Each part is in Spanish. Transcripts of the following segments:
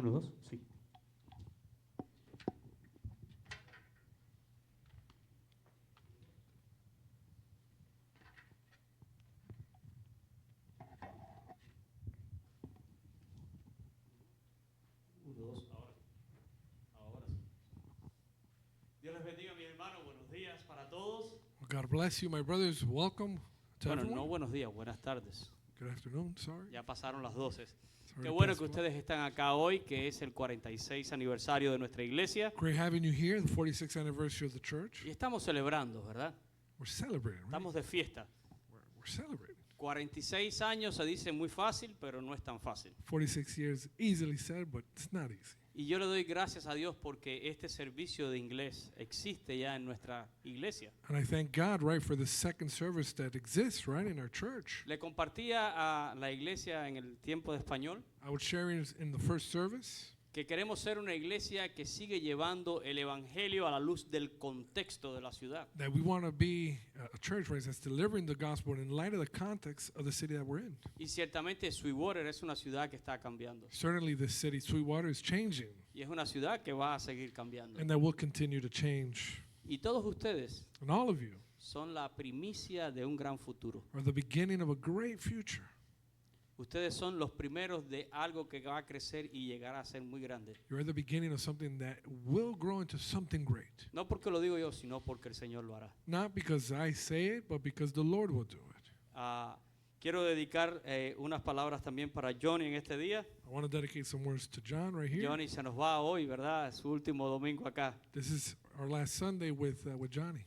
Uno, dos, sí. Uno, dos, ahora sí. Dios les bendiga, mis hermanos. Buenos días para todos. Well, God bless you, my brothers. Welcome to Bueno, everyone. no buenos días, buenas tardes. Good afternoon, sorry. Ya pasaron las 12. Sorry Qué to bueno pass que the ustedes están acá hoy, que es el 46 aniversario de nuestra iglesia. Great having you here, the 46th anniversary of the church. Y estamos celebrando, ¿verdad? We're celebrating, right? Estamos de fiesta. We're celebrating. 46 años se dice muy fácil, pero no es tan fácil. 46 years, easily said, but it's not easy. Y yo le doy gracias a Dios porque este servicio de inglés existe ya en nuestra iglesia. And I thank God, right, for the second service that exists, right, in our church. Le compartía a la iglesia en el tiempo de español I was sharing in the first service que queremos ser una iglesia que sigue llevando el evangelio a la luz del contexto de la ciudad. that we want to be a church, right, that's delivering the gospel in light of the context of the city that we're in. Y ciertamente Sweetwater es una ciudad que está cambiando. Certainly, the city, Sweetwater, is changing, Y es una ciudad que va a seguir cambiando. and that will continue to change. Y todos ustedes And all of you son la primicia de un gran futuro. are the beginning of a great future. Ustedes son los primeros de algo que va a crecer y llegar a ser muy grande. You're at the beginning of something that will grow into something great. No porque lo digo yo, sino porque el Señor lo hará. Not because I say it, but because the Lord will do it. Quiero dedicar unas palabras también para Johnny en este día. I want to dedicate some words to John right here. Johnny se nos va hoy, ¿verdad? Es su último domingo acá. This is our last Sunday with Johnny.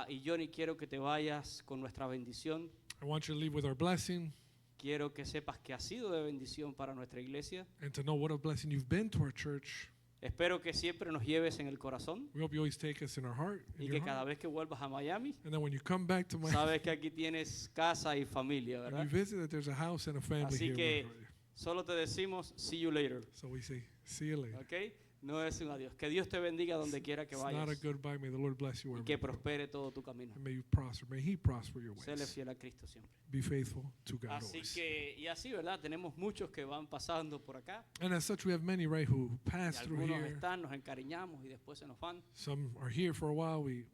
Y Johnny, quiero que te vayas con nuestra bendición. I want you to leave with our blessing Quiero que sepas que ha sido de bendición para nuestra iglesia. and to know what a blessing you've been to our church. Espero que siempre nos lleves en el corazón We hope you always take us in our heart, in y your que cada heart. vez que vuelvas a Miami, And then when you come back to Miami, sabes que aquí tienes casa y familia, and ¿verdad? you visit, that there's a house and a family Así here. que waiting for you. solo te decimos see you later, So we say, see you later. ¿ok? No es un adiós. Que Dios te bendiga donde quiera que It's not a vayas goodbye. May the Lord bless you y wherever que you go. prospere todo tu camino. And may you prosper. May He prosper your Séle ways. fiel a Cristo siempre. Be faithful to God Así always. que, y así, ¿verdad? Tenemos muchos que van pasando por acá. And as such, we have many, right, who Y pass through algunos here. están, nos encariñamos y después se nos van. Some are here for a while. We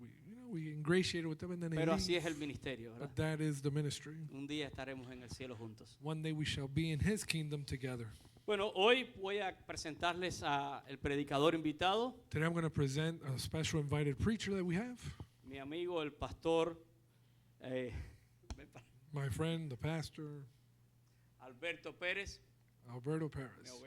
ingratiate with them and then they Pero leave. así es el ministerio, ¿verdad? But that is the ministry. Un día estaremos en el cielo juntos. One day we shall be in His kingdom together. Bueno, hoy voy a presentarles al predicador invitado, Today I'm going to present a special invited preacher that we have. mi amigo el pastor My friend, the pastor, Alberto Pérez. Alberto Perez.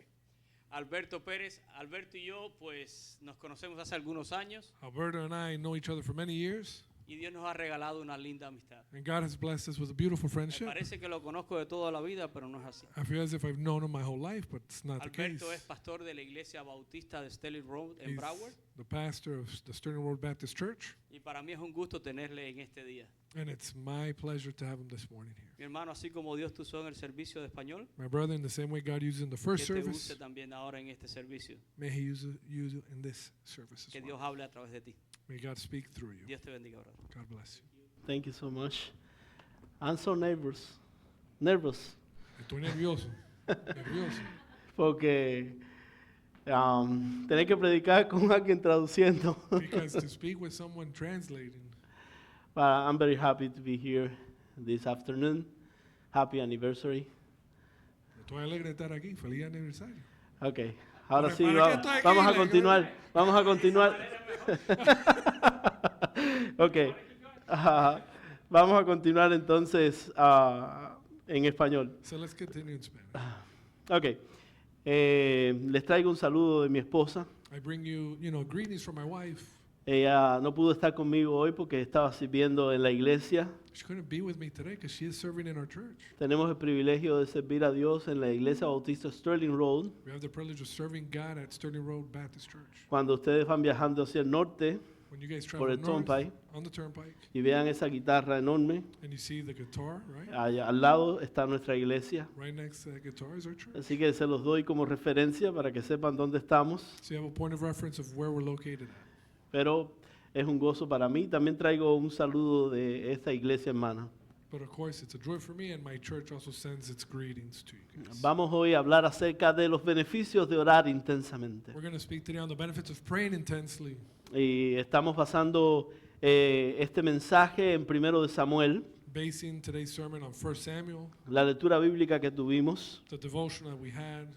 Alberto Pérez, Alberto y yo pues nos conocemos hace algunos años Alberto and I know each other for many years. y Dios nos ha regalado una linda amistad. And God has blessed us with a beautiful Me friendship. parece que lo conozco de toda la vida, pero no es así. I feel as if I've known him my whole life, but it's not the case. Alberto es pastor de la iglesia bautista de Sterling Road en He's Broward the pastor of the Sterling Road Baptist Church. y para mí es un gusto tenerle en este día. And it's my pleasure to have him this morning here. Mi hermano, así como Dios te usó en el servicio de español, My brother, in the same way God used in the que first te use service, también ahora en este servicio. may He use it in this service Que as Dios well. hable a través de ti. May God speak through you. Dios te bendiga, brother. God bless you. Thank you so much. I'm so nervous Estoy nervioso. Nervioso. porque tener que predicar con alguien traduciendo. Because to speak with someone translating, But I'm very happy to be here this afternoon. Happy anniversary. estoy alegre de estar aquí. Feliz aniversario. Okay, ahora ¿Para sí, qué estoy aquí? vamos a Like, continuar. Vamos a continuar. Okay. Vamos a continuar entonces en español. So let's continue in Spanish. Okay. Les traigo un saludo de mi esposa. I bring you, greetings from my wife. Ella no pudo estar conmigo hoy porque estaba sirviendo en la iglesia. She couldn't be with me today because she is serving in our church. Tenemos el privilegio de servir a Dios en la iglesia bautista Sterling Road. We have the privilege of serving God at Sterling Road Baptist Church. Cuando ustedes van viajando hacia el norte When you guys por travel el north turnpike on the turnpike y vean esa guitarra enorme, and you see the guitar, right? allá al lado está nuestra iglesia. Right next to that guitar is our church. Así que se los doy como referencia para que sepan dónde estamos. So you have a point of reference of where we're located at. Pero es un gozo para mí. También traigo un saludo de esta iglesia hermana. But of course, it's a joy for me, and my church also sends its greetings to you guys. Vamos hoy a hablar acerca de los beneficios de orar intensamente. We're going to speak today on the benefits of praying intensely. Y estamos basando este mensaje en 1 de Samuel, Basing today's sermon on 1 Samuel, la lectura bíblica que tuvimos the devotion that we had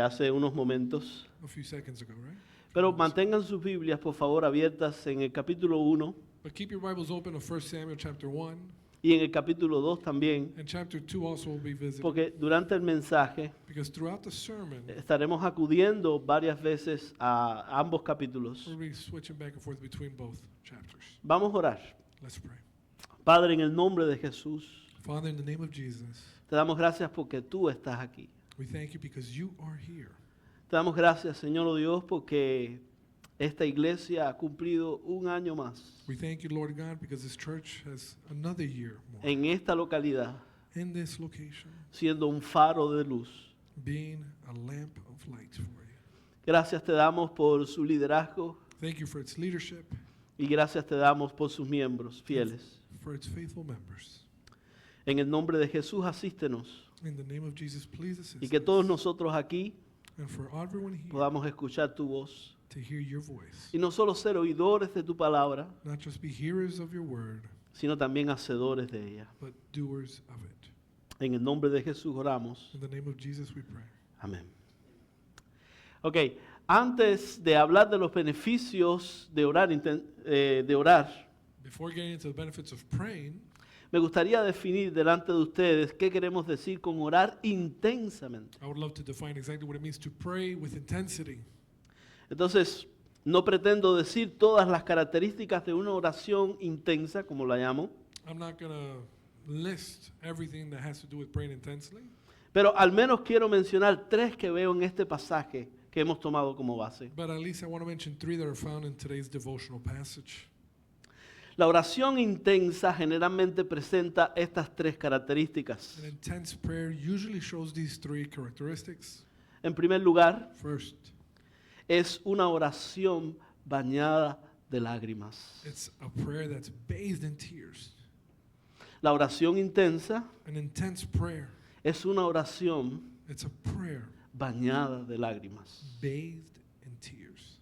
hace unos momentos. a few seconds ago, right? Pero mantengan sus Biblias, por favor, abiertas en el capítulo 1 But keep your Bibles open to 1 Samuel chapter 1, y en el capítulo 2 también, and chapter 2 also will be visited. porque durante el mensaje Because throughout the sermon, estaremos acudiendo varias veces a ambos capítulos. we'll be switching back and forth between both chapters. Vamos a orar. Let's pray. Padre, en el nombre de Jesús, Father, in the name of Jesus, te damos gracias porque tú estás aquí. we thank you because you are here. Te damos gracias, Señor oh Dios, porque esta iglesia ha cumplido un año más We thank you, Lord God, because this church has another year more en esta localidad, in this location, siendo un faro de luz. being a lamp of light for you. Gracias te damos por su liderazgo Thank you for its leadership, y gracias te damos por sus miembros fieles. for its faithful members. En el nombre de Jesús, asístenos In the name of Jesus, please assist y que todos us. nosotros aquí And for everyone here podamos escuchar tu voz to hear your voice, y no solo ser oidores de tu palabra, not just be hearers of your word, sino también hacedores de ella. but doers of it. En el nombre de Jesús oramos. In the name of Jesus, we pray. Amén. Ok, antes de hablar de los beneficios de orar, Before getting into the benefits of praying, me gustaría definir delante de ustedes qué queremos decir con orar intensamente. I would love to define exactly what it means to pray with intensity. Entonces, no pretendo decir todas las características de una oración intensa, como la llamo, I'm not going to list everything that has to do with praying intensely, pero al menos quiero mencionar tres que veo en este pasaje que hemos tomado como base. but at least I want to mention 3 that are found in today's devotional passage. La oración intensa generalmente presenta estas tres características. An intense prayer usually shows these 3 characteristics. En primer lugar, First, es una oración bañada de lágrimas. it's a prayer that's bathed in tears. La oración intensa An intense prayer, es una oración it's a prayer bañada de lágrimas. bathed in tears.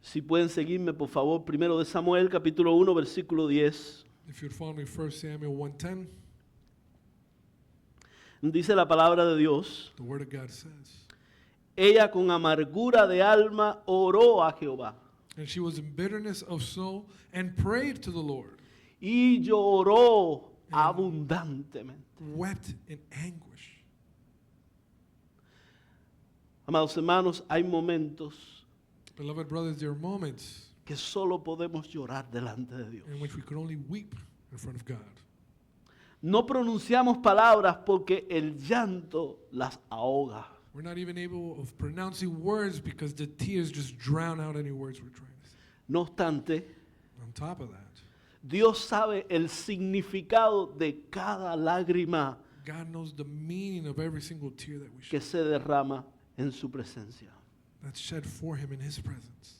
Si pueden seguirme, por favor, 1 de Samuel, capítulo 1, versículo 10. If you'd follow me, 1 Samuel 1:10, Dice la palabra de Dios: the word of God says, ella con amargura de alma oró a Jehová and she was in bitterness of soul and prayed to the Lord, y lloró abundantemente. wept in anguish. Amados hermanos, hay momentos Beloved brothers, there are moments que solo podemos llorar delante de Dios. in which we could only weep in front of God. No pronunciamos palabras porque el llanto las ahoga. We're not even able of pronouncing words because the tears just drown out any words we're trying to say. No obstante, On top of that, Dios sabe el significado de cada lágrima God knows the meaning of every single tear that we que shed se derrama en su presencia. that's shed for Him in His presence.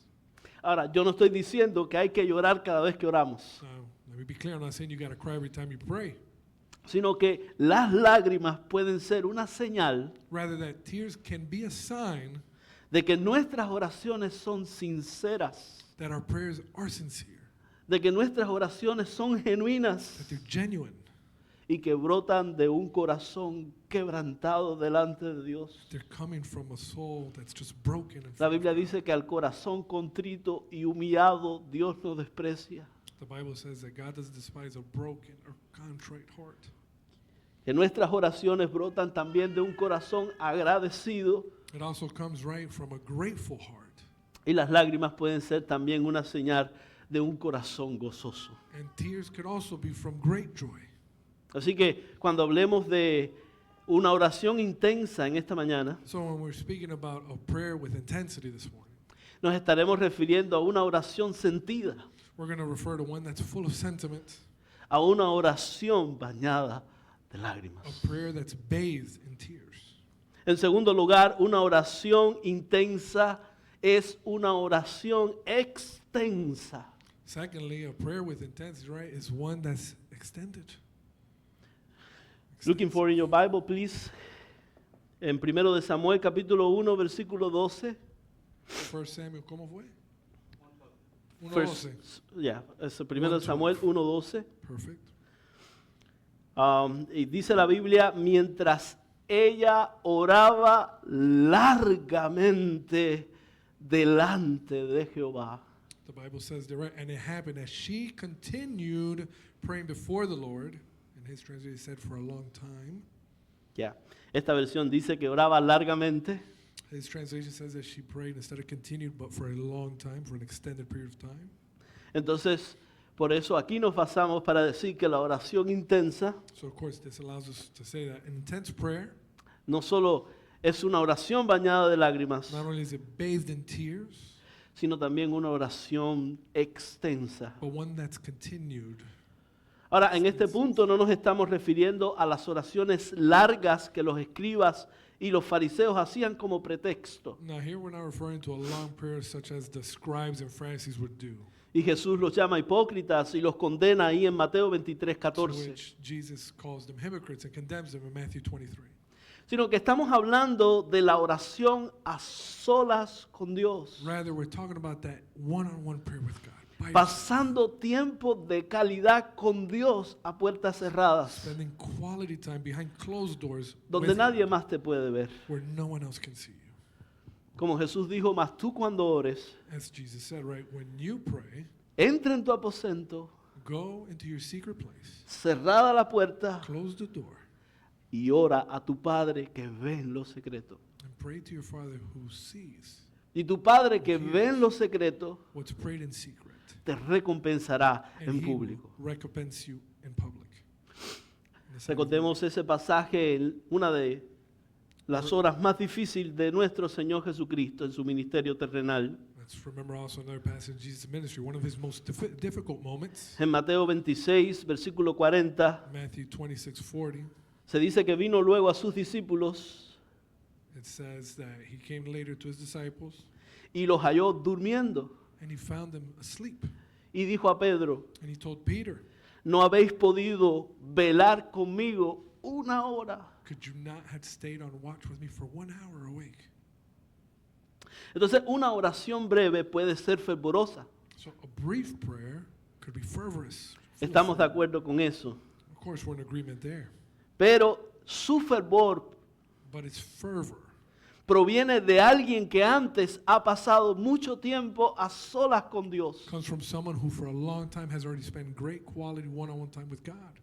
Ahora, yo no estoy diciendo que hay que llorar cada vez que oramos, Now, let me be clear, I'm not saying you got to cry every time you pray. sino que las lágrimas pueden ser una señal Rather, that tears can be a sign de que nuestras oraciones son sinceras, that our prayers are sincere, de que nuestras oraciones son that genuinas they're genuine, y que brotan de un corazón quebrantado delante de Dios. they're coming from a soul that's just broken. In La front of Biblia God. dice que al corazón contrito y humillado Dios no desprecia. The Bible says that God doesn't despise a broken or contrite heart. Que nuestras oraciones brotan también de un corazón agradecido It also comes right from a grateful heart. y las lágrimas pueden ser también una señal de un corazón gozoso. And tears could also be from great joy. Así que cuando hablemos de una oración intensa en esta mañana, So when we're speaking about a prayer with intensity this morning, nos estaremos refiriendo a una oración sentida, we're going to refer to one that's full of sentiment, a una oración bañada de a lágrimas. prayer that's bathed in tears. En segundo lugar, una oración intensa es una oración extensa. Secondly, a prayer with intensity, right, is one that's extended. Looking for in your Bible, please. En 1 de Samuel, capítulo 1, versículo 12. 1 Samuel, ¿cómo fue? 1:12. Ya, es 1 de Samuel 1:12. Perfect. Y dice la Biblia, mientras ella oraba largamente delante de Jehová. The Bible says that, right? And it happened as she continued praying before the Lord. In his translation, it said for a long time. Ya, esta versión dice que oraba largamente. His translation says that she prayed instead of continued, but for a long time, for an extended period of time. Entonces, por eso aquí nos basamos para decir que la oración intensa So, of course, this allows us to say that an intense prayer, no solo es una oración bañada de lágrimas, not only is it bathed in tears, sino también una oración extensa. but one that's continued. Ahora, en este punto no nos estamos refiriendo a las oraciones largas que los escribas y los fariseos hacían como pretexto. Now, here we're not referring to a long prayer such as the scribes and Pharisees would do, Y Jesús los llama hipócritas y los condena ahí en Mateo 23, to 14. which Jesus calls them hypocrites and condemns them in Matthew 23. Sino que estamos hablando de la oración a solas con Dios. Rather, we're talking about that one-on-one prayer with God, by yourself, Pasando tiempo de calidad con Dios a puertas cerradas, spending quality time behind closed doors donde with nadie God, más te puede ver. where no one else can see you. Como Jesús dijo, mas tú cuando ores, As Jesus said, right, when you pray, entra en tu aposento, go into your secret place, cerrada la puerta, close the door, y ora a tu Padre que ve en lo secreto. and pray to your Father who sees Y tu Padre que ve en lo secreto what's prayed in secret, te recompensará and en He will público. recompense you in public. In the same Recordemos ese pasaje en una de las horas más difíciles de nuestro Señor Jesucristo en su ministerio terrenal. Let's remember also another passage in Jesus' ministry, one of his most difficult moments, En Mateo 26, versículo 40, Matthew 26:40. se dice que vino luego a sus discípulos It says that he came later to his disciples y los halló durmiendo. and he found them asleep. Y dijo a Pedro, And he told Peter, ¿no habéis podido velar conmigo una hora? could you not have stayed on watch with me for 1 hour awake? Entonces, una oración breve puede ser fervorosa. So a brief prayer could be fervorous. full of Estamos de fervor. acuerdo con eso. Of course, we're in agreement there. Pero su fervor But it's fervor proviene de alguien que antes ha pasado mucho tiempo a solas con Dios. comes from someone who for a long time has already spent great quality one-on-one time with God.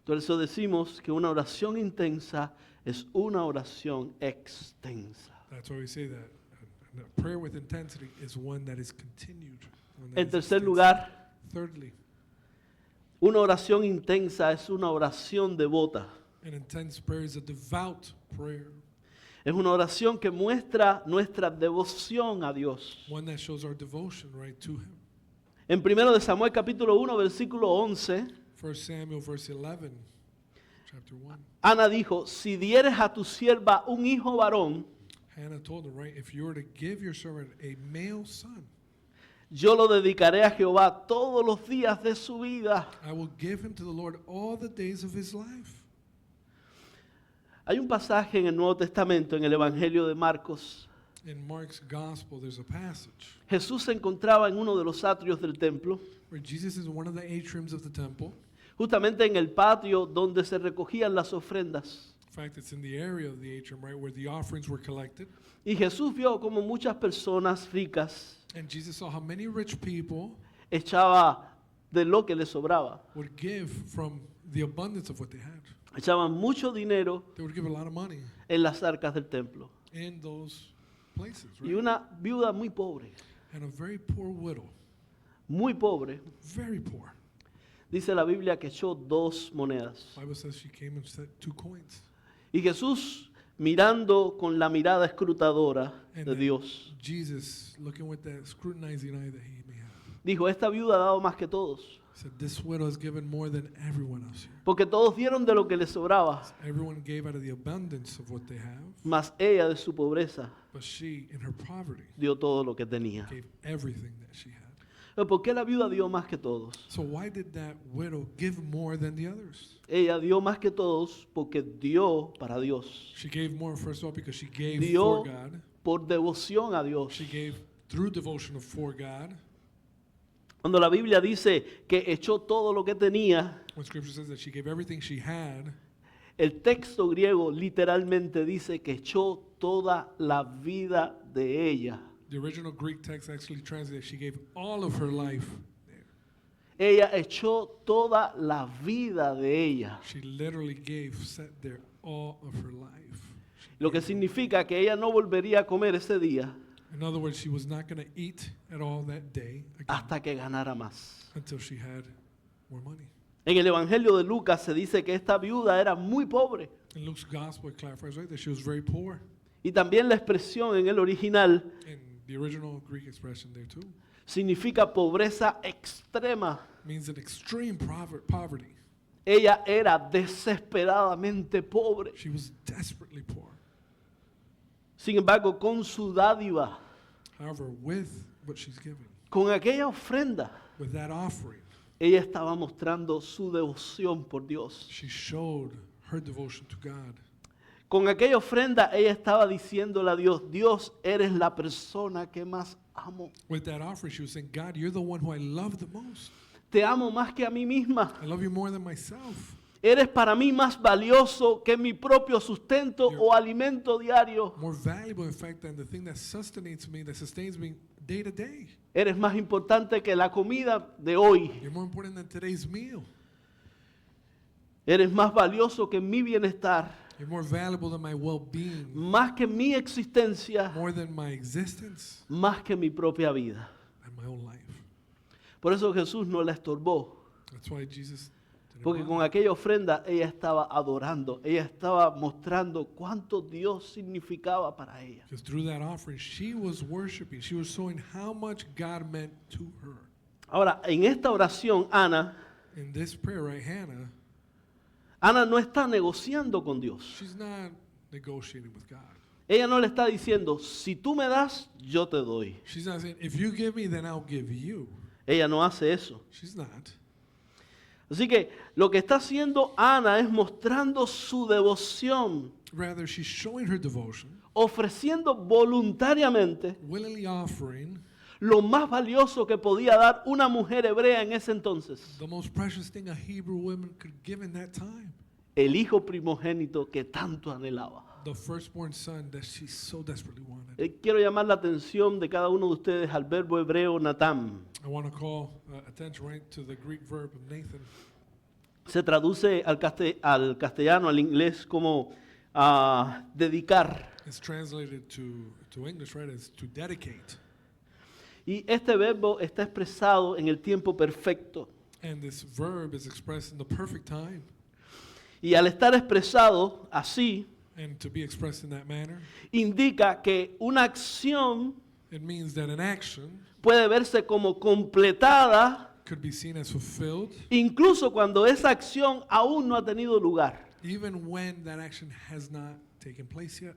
Por eso decimos que una oración intensa es una oración extensa. That's why we say that a prayer with intensity is one that is continued. one that En is tercer extensive. lugar, Thirdly, una oración intensa es una oración devota. an intense prayer is a devout prayer, Es una oración que muestra nuestra devoción a Dios. one that shows our devotion right to Him. En 1 de Samuel capítulo 1 versículo 11, 1 Samuel verse 11, chapter 1. Ana dijo, si dieres a tu sierva un hijo varón, Hannah told him, right, if you were to give your servant a male son, yo lo dedicaré a Jehová todos los días de su vida. I will give him to the Lord all the days of his life. Hay un pasaje en el Nuevo Testamento, en el Evangelio de Marcos. In Mark's gospel, there's a passage Jesús se encontraba en uno de los atrios del templo, where Jesus is in one of the atriums of the temple. justamente en el patio donde se recogían las ofrendas. In fact, it's in the area of the atrium, right, where the offerings were collected. Y Jesús vio como muchas personas ricas And Jesus saw how many rich people echaba de lo que les sobraba. would give from the abundance of what they had. Echaban mucho dinero They would give a lot of money en las arcas del templo. in those places, Y right? una viuda muy pobre, And a very poor widow, muy pobre, very poor. dice la Biblia que echó 2 monedas. The Bible says she came and set 2 coins. Y Jesús, mirando con la mirada escrutadora And de then Dios, Jesus, looking with that scrutinizing eye that he may have, dijo, esta viuda ha dado más que todos, said, this widow has given more than everyone else here. porque todos dieron de lo que les sobraba, Everyone gave out of the abundance of what they have, mas ella de su pobreza but she, in her poverty, dio todo lo que tenía. gave everything that she had. ¿Por qué la viuda dio más que todos? So why did that widow give more than the others? Ella dio más que todos porque dio para Dios. She gave more, first of all, because she gave Dio for God. por devoción a Dios. She gave through devotion for God. Cuando la Biblia dice que echó todo lo que tenía, When Scripture says that she gave everything she had, el texto griego literalmente dice que echó toda la vida de ella. the original Greek text actually translates, she gave all of her life. Ella echó toda la vida de ella. She literally gave, set there, all of her life. Lo que significa que ella no volvería a comer ese día In other words, she was not going to eat at all that day again hasta que ganara más. until she had more money. En el Evangelio de Lucas se dice que esta viuda era muy pobre. In Luke's gospel, it clarifies right that she was very poor. Y también la expresión en el original And the original Greek expression there too significa pobreza extrema. means an extreme poverty. Ella era desesperadamente pobre. She was desperately poor. Sin embargo, con su dádiva, However, with what she's given, con aquella ofrenda, with that offering, ella estaba mostrando su devoción por Dios. she showed her devotion to God. Con aquella ofrenda, ella estaba diciéndole a Dios, Dios, eres la persona que más amo. With that offering, she was saying, God, you're the one who I love the most. Te amo más que a mí misma. I love you more than myself. Eres para mí más valioso que mi propio sustento You're- o alimento diario. More valuable, in fact, than the thing that sustains me day to day. Eres más importante que la comida de hoy. You're more important than today's meal. Eres más valioso que mi bienestar, You're more valuable than my well-being, más que mi existencia, more than my existence más que mi propia vida. and my own life. Por eso Jesús no la estorbó, That's why Jesus didn't porque mind. con aquella ofrenda ella estaba adorando, ella estaba mostrando cuánto Dios significaba para ella. Because through that offering, she was worshiping. She was showing how much God meant to her. Ahora, en esta oración, Ana In this prayer, right, no está negociando con Dios. she's not negotiating with God. Ella no le está diciendo, si tú me das, yo te doy. She's not saying, if you give me, then I'll give you. Ella no hace eso. She's not. Así que lo que está haciendo Ana es mostrando su devoción, Rather, she's showing her devotion, ofreciendo voluntariamente willingly offering lo más valioso que podía dar una mujer hebrea en ese entonces, the most precious thing a Hebrew woman could give in that time. el hijo primogénito que tanto anhelaba. The firstborn son that she so desperately wanted. Quiero llamar la atención de cada uno de ustedes al verbo hebreo natam. I want to call attention right to the Greek verb of Nathan. Se traduce al castellano, al inglés, como dedicar. It's translated to English, right, as to dedicate. Y este verbo está expresado en el tiempo perfecto. And this verb is expressed in the perfect time. Y al estar expresado así, And to be expressed in that manner, indica que una acción it means that an action puede verse como completada could be seen as fulfilled incluso cuando esa acción aún no ha tenido lugar. even when that action has not taken place yet.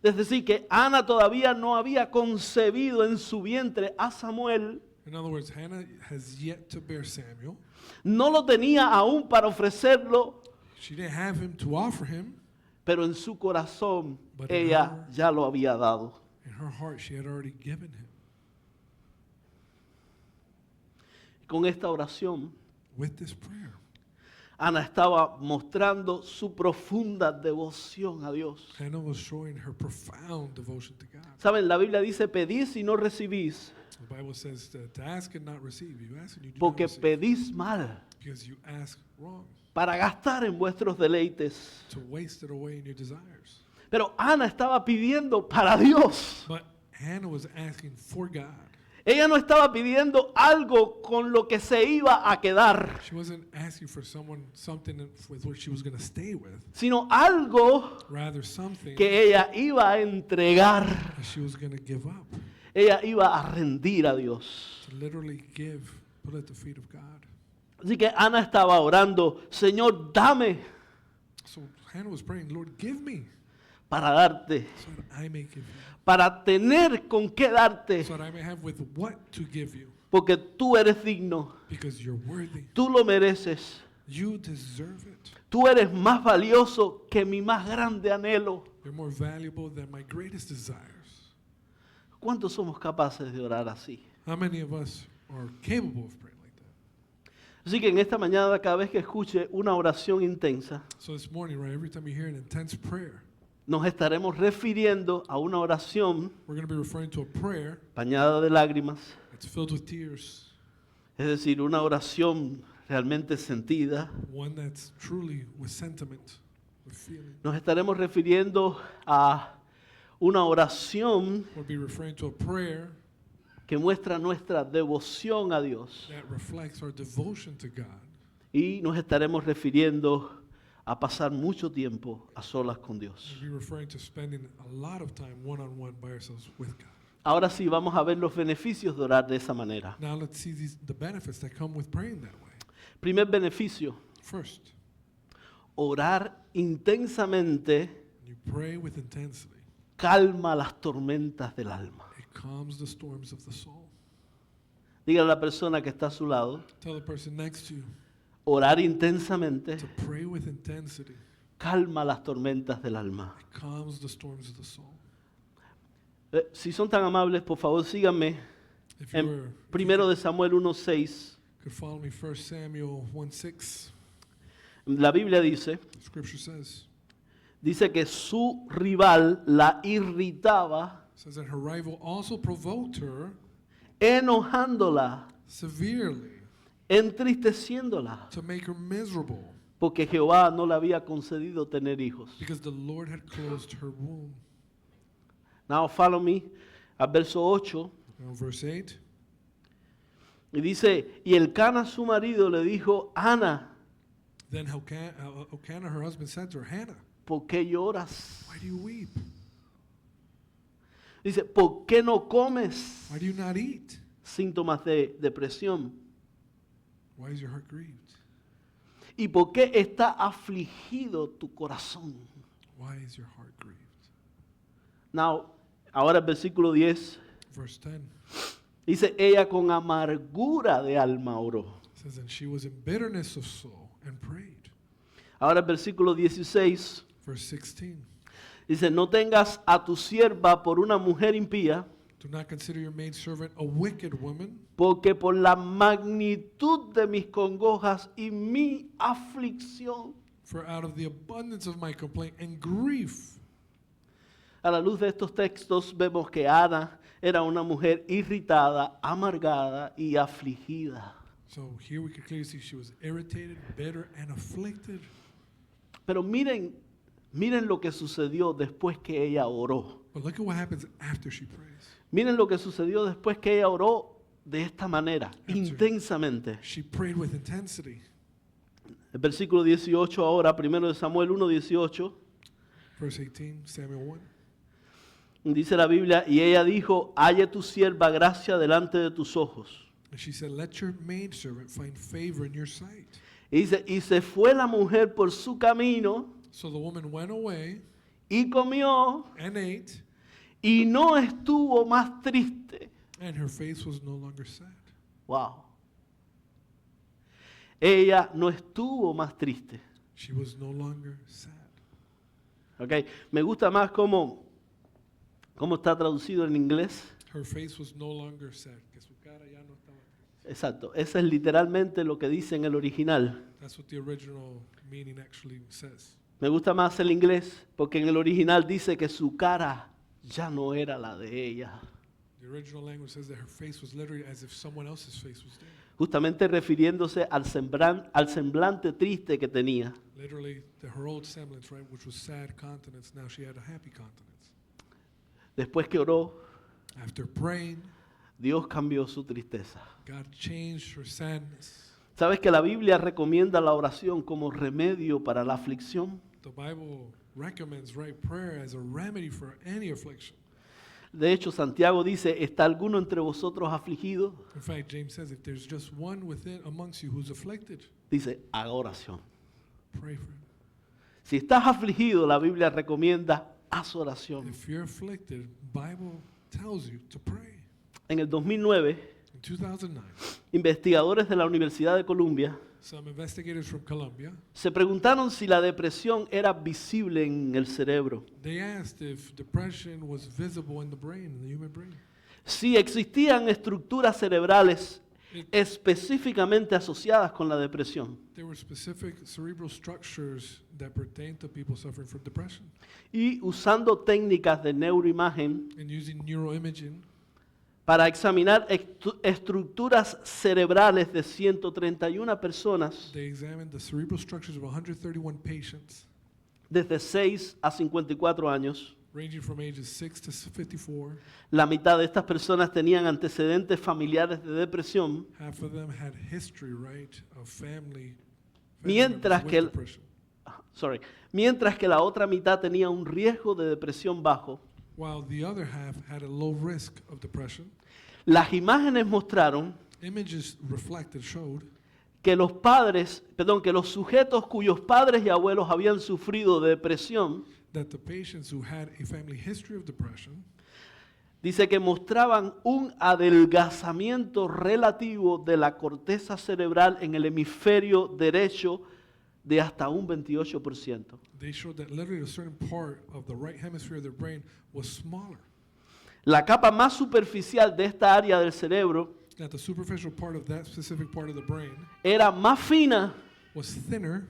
Es decir, que Ana todavía no había concebido en su vientre a Samuel, In other words, Hannah has yet to bear Samuel. no lo tenía aún para ofrecerlo, She didn't have him to offer him. pero en su corazón But ella ya lo había dado. In her heart, she had already given him. Con esta oración, With this prayer, Ana estaba mostrando su profunda devoción a Dios. Hannah was showing her profound devotion to God. Saben, la Biblia dice, pedís y no recibís, The Bible says to ask and not receive. You ask and you do not porque receive. pedís mal Because you ask wrong. para gastar en vuestros deleites. To waste it away in your desires. Pero Ana estaba pidiendo para Dios. But Hannah was asking for God. Ella no estaba pidiendo algo con lo que se iba a quedar, She wasn't asking for something with which she was going to stay with. sino algo Rather, something que ella iba a entregar. that she was going to give up. Ella iba a rendir a Dios. To literally put at the feet of God. Así que Ana estaba orando, Señor, dame So Hannah was praying, Lord, give me para darte, so that I may give you. para tener con qué darte. So that I may have with what to give you. porque tú eres digno, because you're worthy. tú lo mereces. You deserve it. Tú eres más valioso que mi más grande anhelo. You're more valuable than my greatest desires. ¿Cuántos somos capaces de orar así? How many of us are capable of praying like that? Así que en esta mañana, cada vez que escuche una oración intensa, So this morning, right, every time you hear an intense prayer, nos estaremos refiriendo a una oración we're going to be referring to a prayer bañada de lágrimas, that's filled with tears, es decir, una oración realmente sentida. one that's truly with sentiment, with feeling. Nos estaremos refiriendo a una oración We'll be referring to a prayer que muestra nuestra devoción a Dios. that reflects our devotion to God. Y nos estaremos refiriendo a pasar mucho tiempo a solas con Dios. We'll be referring to spending a lot of time one-on-one by ourselves with God. Ahora sí, vamos a ver los beneficios de orar de esa manera. Now let's see the benefits that come with praying that way. Primer beneficio, First, orar intensamente you pray with intensity. calma las tormentas del alma. It calms the storms of the soul. Diga a la persona que está a su lado, Tell the person next to you orar intensamente to pray with intensity. calma las tormentas del alma. It calms the storms of the soul. Si son tan amables, por favor, síganme If you were, en 1 de Samuel 1:6. could follow me, 1 Samuel 1:6. La Biblia dice, The scripture says, dice que su rival la irritaba, says that her rival also provoked her enojándola, severely entristeciéndola, to make her miserable porque Jehová no le había concedido tener hijos. because the Lord had closed her womb. Now follow me al verso 8. Now, verse 8. Y dice, y Elcana su marido le dijo, Ana, Then Elkanah, her husband, said to her, Hannah, ¿por qué lloras? why do you weep? Dice, ¿por qué no comes? Why do you not eat? Síntomas de depresión. Why is your heart grieved? ¿Y por qué está afligido tu corazón? Why is your heart grieved? Now, ahora el versículo 10. Verse 10 Dice, ella con amargura de alma oró. says, and she was in bitterness of soul and prayed. Ahora el versículo 16. Verse 16. Dice, no tengas a tu sierva por una mujer impía, Do not consider your maidservant a wicked woman, porque por la magnitud de mis congojas y mi aflicción. for out of the abundance of my complaint and grief. A la luz de estos textos vemos que Ana era una mujer irritada, amargada y afligida. So here we can clearly see she was irritated, bitter, and afflicted. Pero miren lo que sucedió después que ella oró. But look at what happens after she prays. Miren lo que sucedió después que ella oró de esta manera, After. intensamente. She prayed with intensity. El versículo 18 ahora, 1 de Samuel 1:18, Verse 18, Samuel 1. dice la Biblia, y ella dijo, halle tu sierva gracia delante de tus ojos. And she said, let your maidservant find favor in your sight. Y dice, y se fue la mujer por su camino So the woman went away y comió and ate, y no estuvo más triste. and her face was no longer sad. Wow. Ella no estuvo más triste. She was no longer sad. Okay. Me gusta más cómo está traducido en inglés. Her face was no longer sad. Que su cara ya no estaba triste. Exacto. Eso es literalmente lo que dice en el original. That's what the original meaning actually says. Me gusta más el inglés porque en el original dice que su cara ya no era la de ella. The original language says that her face was literally as if someone else's face was there. Justamente refiriéndose al semblante triste que tenía. Literally, her old semblance, right, which was sad countenance, now she had a happy countenance. Después que oró, After praying, Dios cambió su tristeza. God changed her sadness. ¿Sabes que la Biblia recomienda la oración como remedio para la aflicción? The Bible recommends, right, prayer as a remedy for any affliction. De hecho, Santiago dice, ¿está alguno entre vosotros afligido? In fact, James says, if there's just one within amongst you who's afflicted, Dice, haga oración. pray for him. Si estás afligido, la Biblia recomienda, haz oración. If you're afflicted, Bible tells you to pray. En el 2009, In 2009, investigadores de la Universidad de Columbia some investigators from Colombia, se preguntaron si la depresión era visible en el cerebro, they asked if depression was visible in the brain, in the human brain. si existían estructuras cerebrales específicamente asociadas con la depresión. There were specific cerebral structures that pertain to people suffering from depression. Y usando técnicas de neuroimagen And using neuroimaging para examinar estructuras cerebrales de 131 personas they examined the cerebral structures of 131 patients, desde 6 a 54 años. ranging from ages 6 to 54. La mitad de estas personas tenían antecedentes familiares de depresión, Half of them had history, right, of family Mientras members que with depression. mientras que la otra mitad tenía un riesgo de depresión bajo. While the other half had a low risk of depression. Las imágenes mostraron Images showed que que los sujetos cuyos padres y abuelos habían sufrido de depresión, that the patients who had a family history of depression dice que mostraban un adelgazamiento relativo de la corteza cerebral en el hemisferio derecho de hasta un 28%. they showed that literally a certain part of the right hemisphere of their brain was smaller. La capa más superficial de esta área del cerebro That the superficial part of that specific part of the brain era más fina was thinner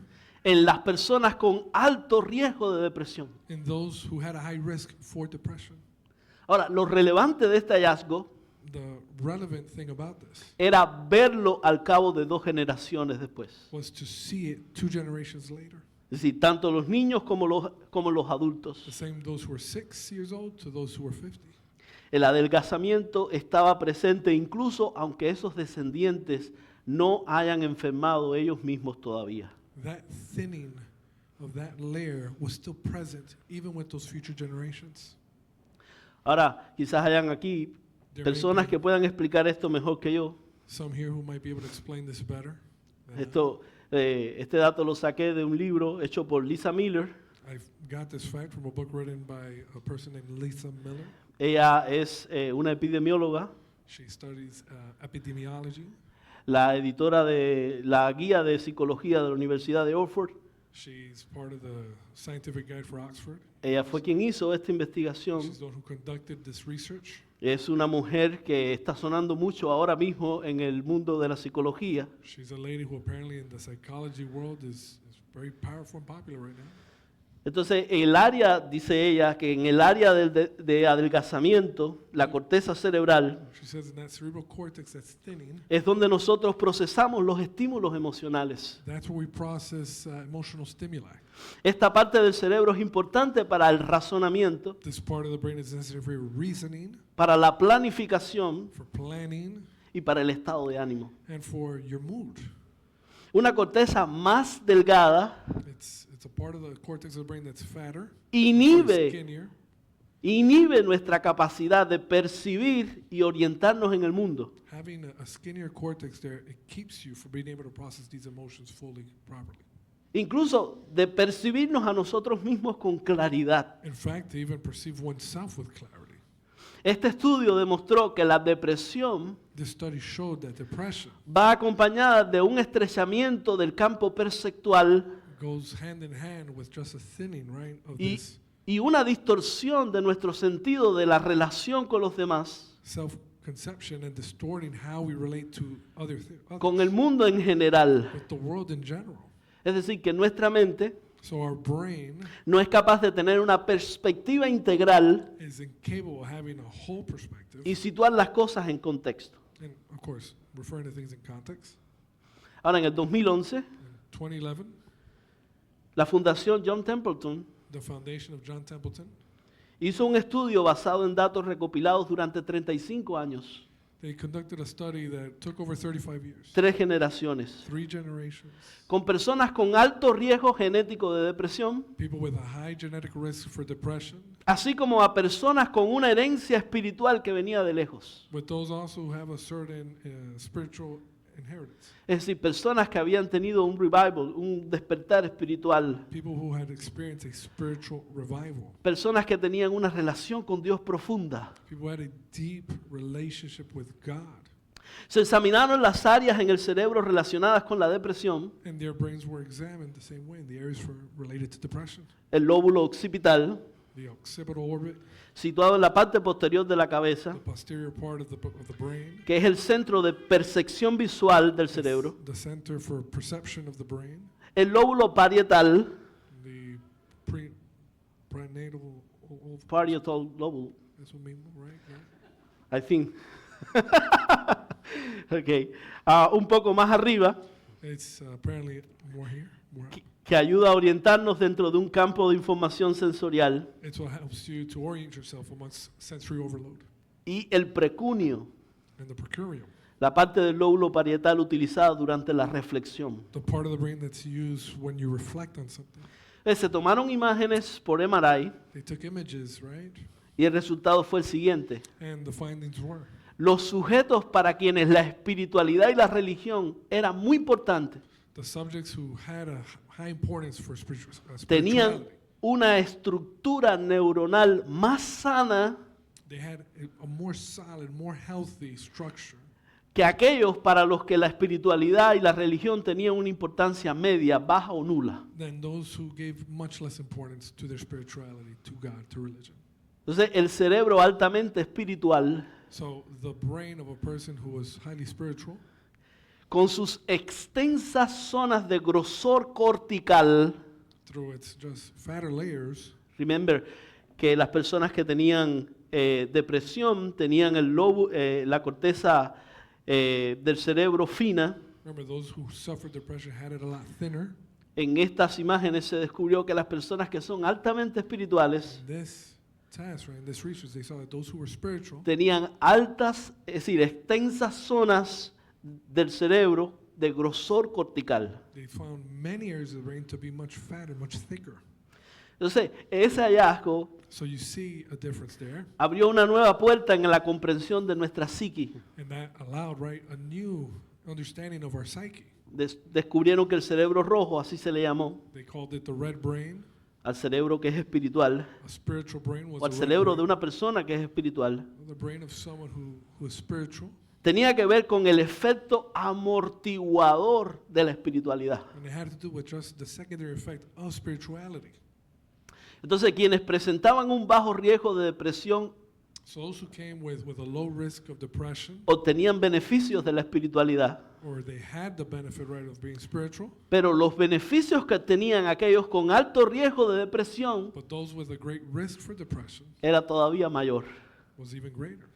en las personas con alto riesgo de depresión. in those who had a high risk for depression. Ahora, lo relevante de este hallazgo The relevant thing about this era verlo al cabo de 2 generaciones después. was to see it 2 generations later. Es decir, tanto los niños como los The adultos. same those who were 6 years old to those who were 50. El adelgazamiento estaba presente incluso aunque esos descendientes no hayan enfermado ellos mismos todavía. That thinning of that layer was still present even with those future generations. Ahora, quizás hayan aquí personas que puedan explicar esto mejor que yo. Some here who might be able to explain this better. Este dato lo saqué de un libro hecho por Lisa Miller. I got this fact from a book written by a person named Lisa Miller. Ella es una epidemióloga, She studies epidemiology. la editora de la guía de psicología de la Universidad de Oxford. She's part of the Scientific Guide for Oxford. Ella fue quien hizo esta investigación. She's the one who conducted this research. Es una mujer que está sonando mucho ahora mismo en el mundo de la psicología. She's a lady who apparently in the psychology world is very powerful and popular right now. Entonces, el área, dice ella, que en el área de adelgazamiento, la corteza cerebral, She says in that cerebral cortex that's thinning, es donde nosotros procesamos los estímulos emocionales. that's where we process emotional stimuli. Esta parte del cerebro es importante para el razonamiento, This part of the brain is necessary for reasoning, para la planificación for planning, y para el estado de ánimo. and for your mood. Una corteza más delgada It's a part of the cortex of the brain that's fatter, or inhibe skinnier. nuestra capacidad de percibir y orientarnos en el mundo. Having a skinnier cortex there, it keeps you from being able to process these emotions fully, properly. Incluso de percibirnos a nosotros mismos con claridad. In fact, to even perceive oneself with clarity. Este estudio demostró que la depresión This study showed that depression va acompañada de un estrechamiento del campo perceptual goes hand in hand with just a thinning, right, of y, this y una distorsión de nuestro sentido de la relación con los demás, self-conception and distorting how we relate to others, con el mundo en general. with the world in general. Es decir, que nuestra mente So our brain no es capaz de tener una perspectiva integral is incapable of having a whole perspective, y situar las cosas en contexto. and of course, referring to things in context. Ahora, en el 2011, In 2011, la Fundación John Templeton the foundation of John Templeton, hizo un estudio basado en datos recopilados durante 35 años, they conducted a study that took over 35 years, 3 generaciones, 3 generations, con personas con alto riesgo genético de depresión, people with a high genetic risk for depression, así como a personas con una herencia espiritual que venía de lejos. but those also who have a certain spiritual inheritance. Es decir, personas que habían tenido un revival, un despertar espiritual, People who had experienced a spiritual revival. personas que tenían una relación con Dios profunda. People who had a deep relationship with God. Se examinaron las áreas en el cerebro relacionadas con la depresión, And their brains were examined the same way, the areas related to depression. el lóbulo occipital, The occipital orbit, situado en la parte posterior de la cabeza, the posterior part of the brain, que es el centro de percepción visual del cerebro, the center for perception of the brain, el lóbulo parietal, the prenatal, parietal lóbulo, that's what we mean, right? I think. Okay. Un poco más arriba, It's apparently more here. More que ayuda a orientarnos dentro de un campo de información sensorial, It's what helps you to orient yourself amongst sensory overload. y el precunio, And the precursor, la parte del lóbulo parietal utilizada durante la reflexión. the part of the brain that's used when you reflect on something. Se tomaron imágenes por MRI They took images, right? y el resultado fue el siguiente. And the findings were Los sujetos para quienes la espiritualidad y la religión era muy importante the subjects who had a high importance for tenían spirituality. una estructura neuronal más sana They had a more solid, more healthy structure que aquellos para los que la espiritualidad y la religión tenían una importancia media, baja o nula. than those who gave much less importance to their spirituality, to God, to religion. Entonces, el cerebro altamente espiritual, So the brain of a person who was highly spiritual, con sus extensas zonas de grosor cortical, through its just fatter layers, remember que las personas que tenían depresión tenían la corteza del cerebro fina. remember those who suffered depression had it a lot thinner. En estas imágenes se descubrió que las personas que son altamente espirituales In this task, right, in this research, they saw that those who were spiritual tenían altas, es decir, extensas zonas del cerebro de grosor cortical. they found many areas of the brain to be much fatter, much thicker. Entonces, ese hallazgo So you see a difference there, abrió una nueva puerta en la comprensión de nuestra psique. and that allowed, right, a new understanding of our psyche. Descubrieron que el cerebro rojo, así se le llamó, They called it the red brain. al cerebro que es espiritual, A spiritual brain was o al the red cerebro de brain. una persona que es espiritual, The brain of someone who is spiritual, tenía que ver con el efecto amortiguador de la espiritualidad. and it had to do with just the secondary effect of spirituality. Entonces, quienes presentaban un bajo riesgo de depresión So those who came with a low risk of depression, obtenían beneficios de la espiritualidad, or they had the benefit, right, of being spiritual, pero los beneficios que tenían aquellos con alto riesgo de depresión but those with a great risk for depression era todavía mayor. was even greater.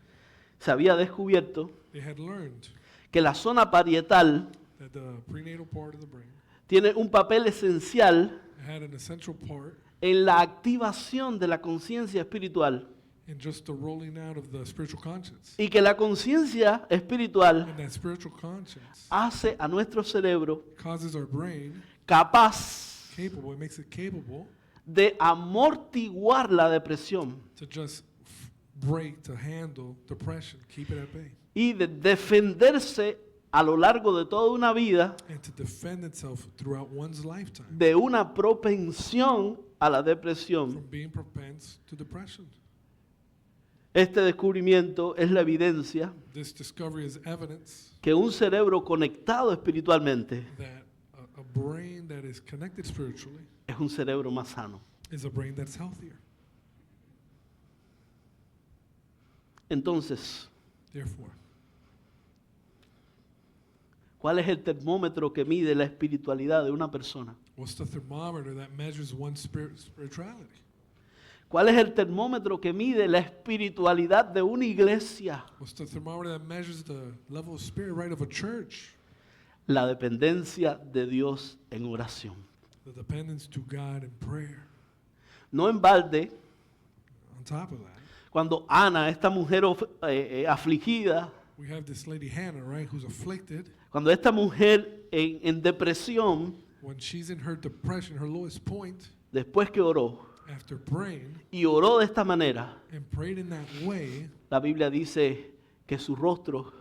Se había descubierto They had learned que la zona parietal that the prenatal part of the brain tiene un papel esencial had an essential part en la activación de la conciencia espiritual, in just the rolling out of the spiritual conscience. y que la conciencia espiritual And that spiritual conscience hace a nuestro cerebro causes our brain capaz capable, it makes it capable de amortiguar la depresión to just break, to handle depression, keep it at bay, y de defenderse a lo largo de toda una vida and to defend itself throughout one's lifetime de una propensión a la depresión. from being propense to depression. Este descubrimiento es la evidencia This discovery is evidence que un cerebro conectado espiritualmente that a brain that is connected spiritually es un cerebro más sano. is a brain that's healthier. Entonces, Therefore, ¿cuál es el termómetro que mide la espiritualidad de una persona? what's the thermometer that measures one's spirituality? ¿Cuál es el termómetro que mide la espiritualidad de una iglesia? What's the thermometer that measures the level of spirit, right, of a church? La dependencia de Dios en oración. The dependence to God in prayer. No en balde, On top of that, cuando Ana, esta mujer afligida, we have this lady Hannah, right, who's afflicted. cuando esta mujer en depresión, When she's in her depression, her lowest point, después que oró, after praying y oró de esta manera, and prayed in that way, la Biblia dice que su rostro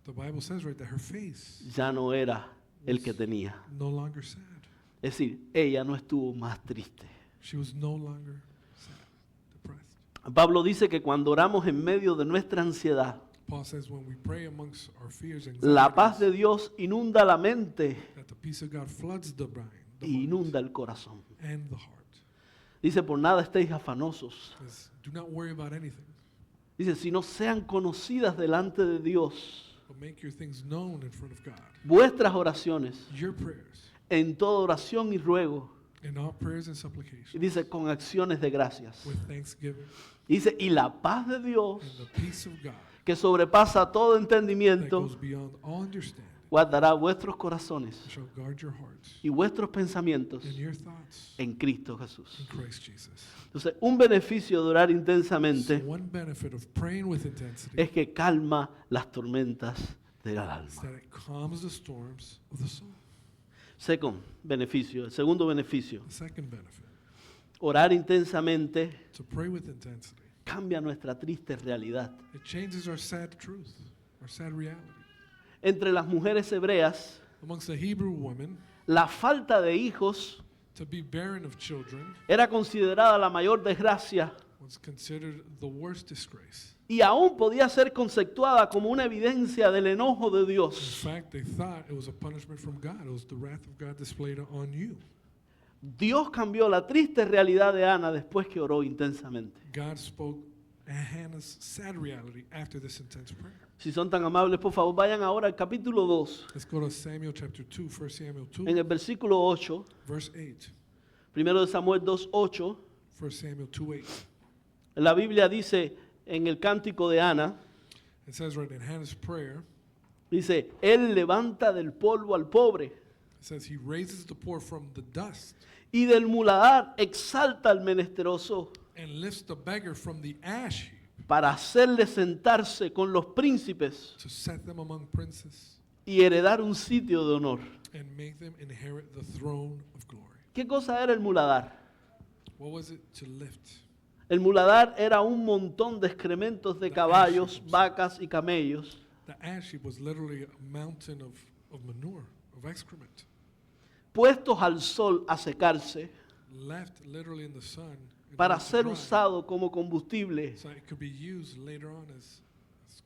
the Bible says, right, that her face ya no era el que tenía. no longer sad. Es decir, ella no estuvo más triste. She was no longer sad, depressed. Pablo dice que cuando oramos en medio de nuestra ansiedad, Paul says when we pray amongst our fears and la paz anxieties, de Dios inunda la mente that the peace of God floods the brain, the y mind, inunda el corazón. and the heart. Dice, por nada estéis afanosos. Says, do not worry about anything, Dice, si no sean conocidas delante de Dios but make your things known in front of God. vuestras oraciones Your prayers, en toda oración y ruego. in all prayers and Y supplications, dice, con acciones de gracias. with thanksgiving, Dice, y la paz de and Dios, the peace of God que sobrepasa todo that entendimiento, goes beyond all understanding guardará vuestros corazones shall guard your hearts y vuestros pensamientos and your thoughts en Cristo Jesús. in Christ Jesus. Entonces, un beneficio de orar So intensamente one benefit of praying with intensity es que calma las tormentas del is alma. that it calms the storms of the soul. Second beneficio, el segundo beneficio, The second benefit, orar intensamente to pray with intensity, cambia nuestra triste realidad. it changes our sad truth, our sad reality. Entre las mujeres hebreas, Amongst the Hebrew women, la falta de hijos to be barren of children era considerada la mayor desgracia was considered the worst disgrace. y aún podía ser conceptuada como una evidencia del enojo de In Dios. fact, they thought it was a punishment from God. It was the wrath of God displayed on you. Dios cambió la triste realidad de Ana después que oró intensamente. God spoke Hannah's sad reality after this intense prayer. Si son tan amables, por favor, vayan ahora al capítulo 2, Let's go to Samuel chapter 2, 1 Samuel 2, en el versículo 8, verse 8. primero de Samuel 2:8. 1 Samuel 2:8. La Biblia dice en el cántico de Ana, It says right in Hannah's prayer, dice, Él levanta del polvo al pobre it says he raises the poor from the dust y del muladar exalta al menesteroso and lifts the beggar from the ash heap para hacerle sentarse con los príncipes to set them among princes y heredar un sitio de honor. and make them inherit the throne of glory. ¿Qué cosa era el muladar? What was it to lift? El muladar era un montón de excrementos de caballos, vacas y camellos The ash heap was literally a mountain of manure, of excrement, puestos al sol a secarse left literally in the sun in para order to ser dry, usado como combustible. so it could be used later on as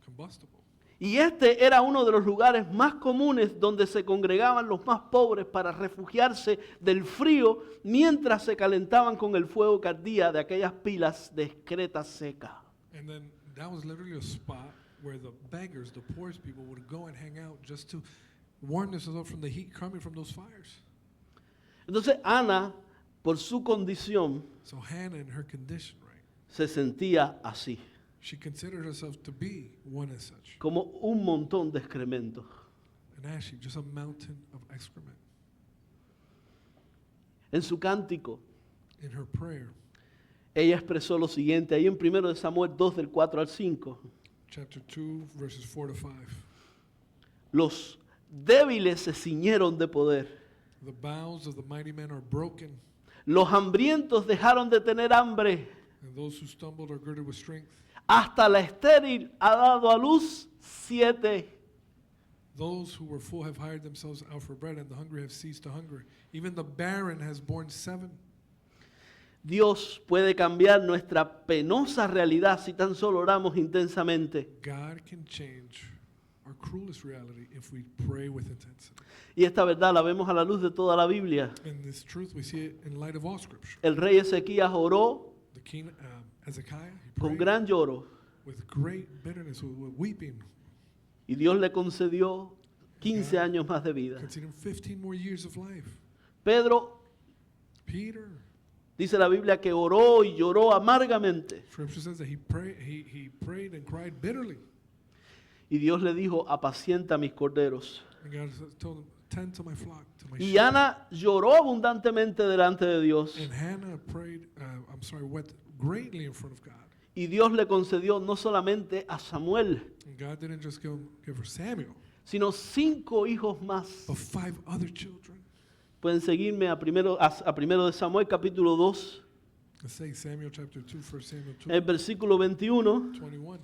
combustible. Y este era uno de los lugares más comunes donde se congregaban los más pobres para refugiarse del frío mientras se calentaban con el fuego que ardía de aquellas pilas de excreta seca. And then that was literally a spot where the beggars, the poorest people, would go and hang out just to warm themselves up from the heat coming from those fires. Entonces Ana, por su condición, So Hannah, in her condition, right, se sentía así, she considered herself to be one as such, como un montón de excrementos. an ash heap, just a mountain of excrement. En su cántico, In her prayer, ella expresó lo siguiente, ahí en 1 de Samuel 2 del 4 al 5. chapter 2, verses 4 to 5. Los débiles se ciñeron de poder. The bowels of the mighty men are broken, Los hambrientos dejaron de tener hambre. and those who stumbled are girded with strength. Hasta la estéril ha dado a luz 7. Those who were full have hired themselves out for bread, and the hungry have ceased to hunger. Even the barren has borne 7. Dios puede cambiar nuestra penosa realidad si tan solo oramos intensamente. God can change our cruelest reality if we pray with intensity. Y esta verdad la vemos a la luz de toda la Biblia. And this truth, we see it in light of all Scripture. El rey Ezequías oró The king Hezekiah, he con prayed gran lloro with great bitterness, with weeping, y Dios le concedió 15 años más de vida. considering 15 more years of life. Pedro, Peter, dice la Biblia, que oró y lloró amargamente. Scripture says that he prayed and cried bitterly. Y Dios le dijo, apacienta mis corderos. And God told him, tend to my flock, to my Y sheep. Ana lloró abundantemente delante de Dios. And Hannah wept greatly in front of God. Y Dios le concedió no solamente a Samuel, And God didn't just give her Samuel, sino 5 hijos más. but 5 other children. Pueden seguirme a primero de Samuel capítulo 2, Let's say Samuel chapter 2, 1 Samuel 2, el versículo 21. 21.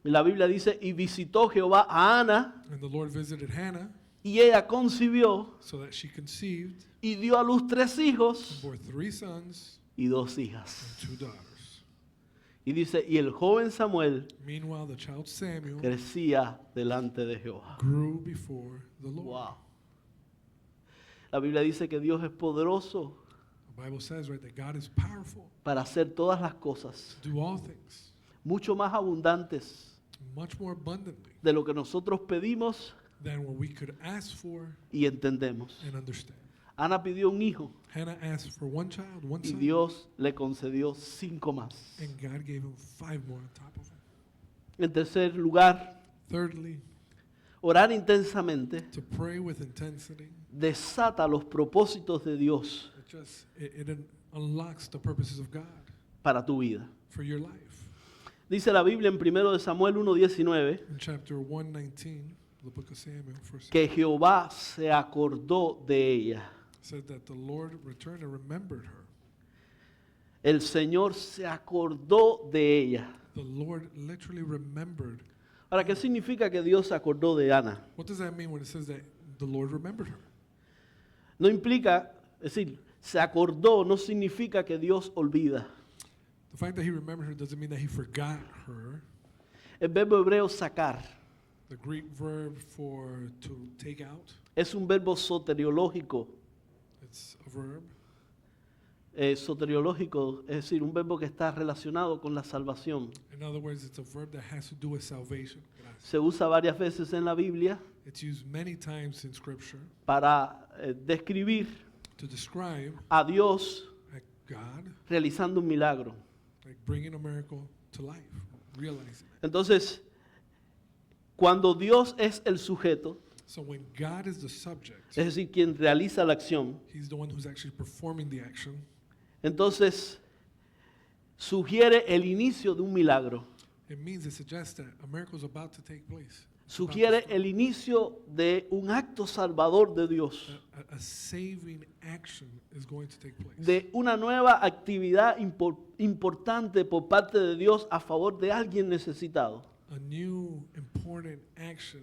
La Biblia dice, y visitó Jehová a Ana, And the Lord visited Hannah y ella concibió so that she conceived y dio a luz 3 and hijos bore 3 sons y 2 hijas. and 2 daughters. Y dice, y el joven Samuel Meanwhile, the child Samuel crecía delante de Jehová. grew before the Lord. Wow. La Biblia dice que Dios es poderoso The Bible says, right, that God is powerful para hacer todas las cosas, to do all things, mucho más abundantes much more abundantly de lo que nosotros pedimos than what we could ask for y entendemos. and understand. Ana pidió un hijo Hannah asked for one child, one y son, Dios le concedió 5 más. and God gave him 5 more on top of it. En tercer lugar, Thirdly, orar intensamente to pray with intensity. desata los propósitos de Dios It unlocks the purposes of God para tu vida. for your life. Dice la Biblia en 1 de Samuel 1:19 In chapter 119, the book of Samuel, first que Jehová se acordó de ella. said that the Lord returned and remembered her. El Señor se acordó de ella. The Lord literally remembered. Ahora, ¿qué significa que Dios se acordó de Ana? What does that mean when it says that the Lord remembered her? No implica, es decir, se acordó no significa que Dios olvida. The fact that he remembered her doesn't mean that he forgot her. El verbo hebreo sacar The Greek verb for to take out, es un verbo soteriológico. it's a verb. Soteriológico, es decir, un verbo que está relacionado con la salvación. In other words, it's a verb that has to do with salvation. Se usa varias veces en la Biblia It's used many times in Scripture para describir to describe a Dios like God, realizando un milagro. like bringing a miracle to life, realizing it. Entonces, cuando Dios es el sujeto, So when God is the subject, es decir, quien realiza la acción, He's the one who's actually performing the action. entonces sugiere el inicio de un milagro. It means, it suggests that a miracle is about to take place. It's about to Sugiere start. el inicio de un acto salvador de Dios, A saving action is going to take place. de una nueva actividad importante por parte de Dios a favor de alguien necesitado. A new important action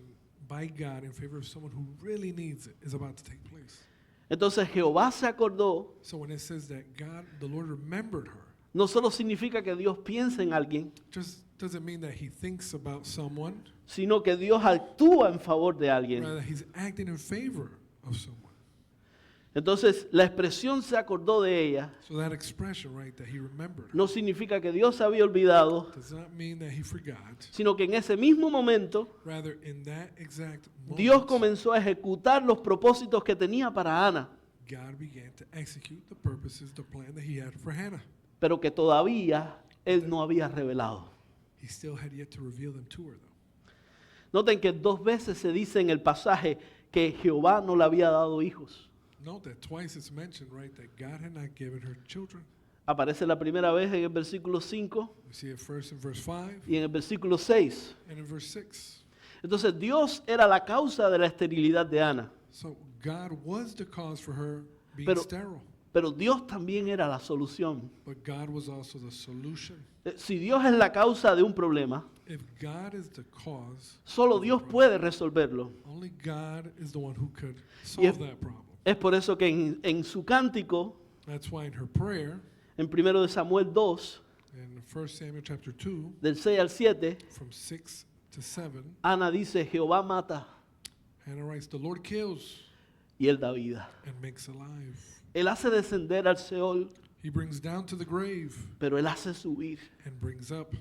by God in favor of someone who really needs it is about to take place. Entonces Jehová se acordó, So when it says that God, the Lord remembered her, no solo significa que Dios piensa en alguien, just doesn't mean that He thinks about someone, sino que Dios actúa en favor de alguien. rather He's acting in favor of someone. Entonces la expresión se acordó de ella So that expression, right, that He remembered her, no significa que Dios se había olvidado, does not mean that He forgot. sino que en ese mismo momento Rather, in that exact Dios moment, comenzó a ejecutar los propósitos que tenía para Ana, God began to execute the purposes, the plan that He had for Hannah. pero que todavía Él no había revelado. He still had yet to reveal them to her, though. Noten que 2 veces se dice en el pasaje que Jehová no le había dado hijos. Note that twice it's mentioned, right, that God had not given her children. Aparece la primera vez en el versículo 5 We see it first in verse 5 y en el versículo 6. and in verse 6. Entonces Dios era la causa de la esterilidad de Ana, So God was the cause for her being Pero- sterile, pero Dios también era la solución. but God was also the solution. Si Dios es la causa de un problema, If God is the cause, solo Dios puede resolverlo. only God is the one who could Y es, solve that problem. es por eso que en su cántico, That's why in her prayer, en 1 de Samuel 2, in 1 Samuel chapter 2, del 6 al 7, from 6 to 7, Ana dice, Jehová mata Hannah writes, the Lord kills y Él da vida. and makes alive. Él hace descender al Seol, He brings down to the grave pero Él hace subir. and brings up.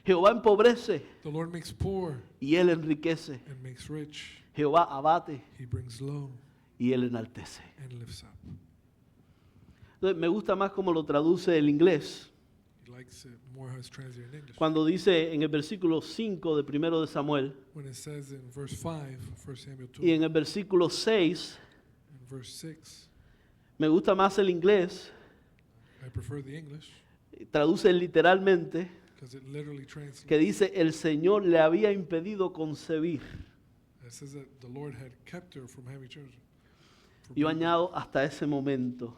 Jehová empobrece The Lord makes poor y Él enriquece. and makes rich. Jehová abate He brings low y Él enaltece. and lifts up. Entonces, me gusta más cómo lo traduce el inglés. He likes it more how it's translated in English. Cuando dice en el versículo 5 de 1 de Samuel When it says in verse 5, 1 Samuel 2, y en el versículo 6, and verse 6, me gusta más el inglés, I prefer the English traduce literalmente, because it literally translates. que dice, el Señor le había impedido concebir. It says that the Lord had kept her from having children. Yo añado hasta ese momento.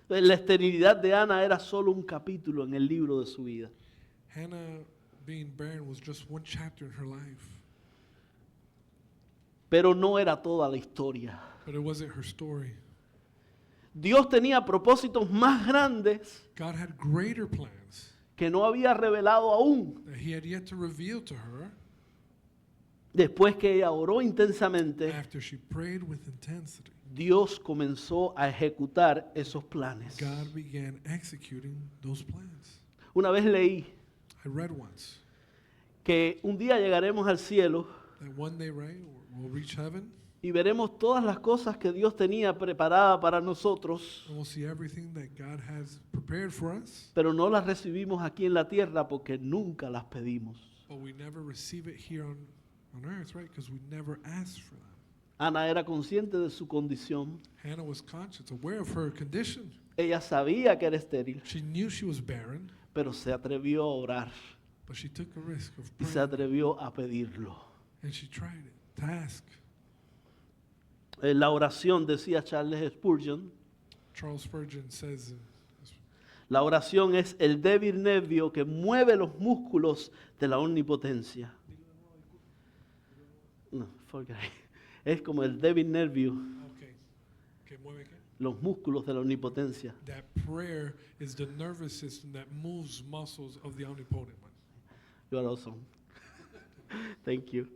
Entonces, la esterilidad de Ana era solo un capítulo en el libro de su vida. Hannah being barren was just one chapter in her life, Pero no era toda la historia. but it wasn't her story. Dios tenía propósitos más grandes God had greater plans que no había revelado aún. that he had yet to reveal to her Después que ella oró intensamente, after she prayed with intensity. Dios comenzó a ejecutar esos planes. God began executing those plans. Una vez leí I read once que un día llegaremos al cielo that one day, right, we'll reach heaven y veremos todas las cosas que Dios tenía preparada para nosotros, and we'll see everything that God has prepared for us, pero no las recibimos aquí en la tierra porque nunca las pedimos. but we never receive it here on earth, right? Because we never asked for them. Ana era consciente de su condición. Hannah was conscious, aware of her condition. Ella sabía que era estéril, She knew she was barren, pero se atrevió a orar but she took a risk of y se praying, atrevió a pedirlo. and she tried it to ask. La oración, decía Charles Spurgeon, Charles Spurgeon says, la oración es el débil nervio que mueve los músculos de la omnipotencia. No, forget it. Es como el débil nervio, okay, que mueve qué? los músculos de la omnipotencia. That prayer is the nervous system that moves muscles of the omnipotent one. You are awesome. Thank you.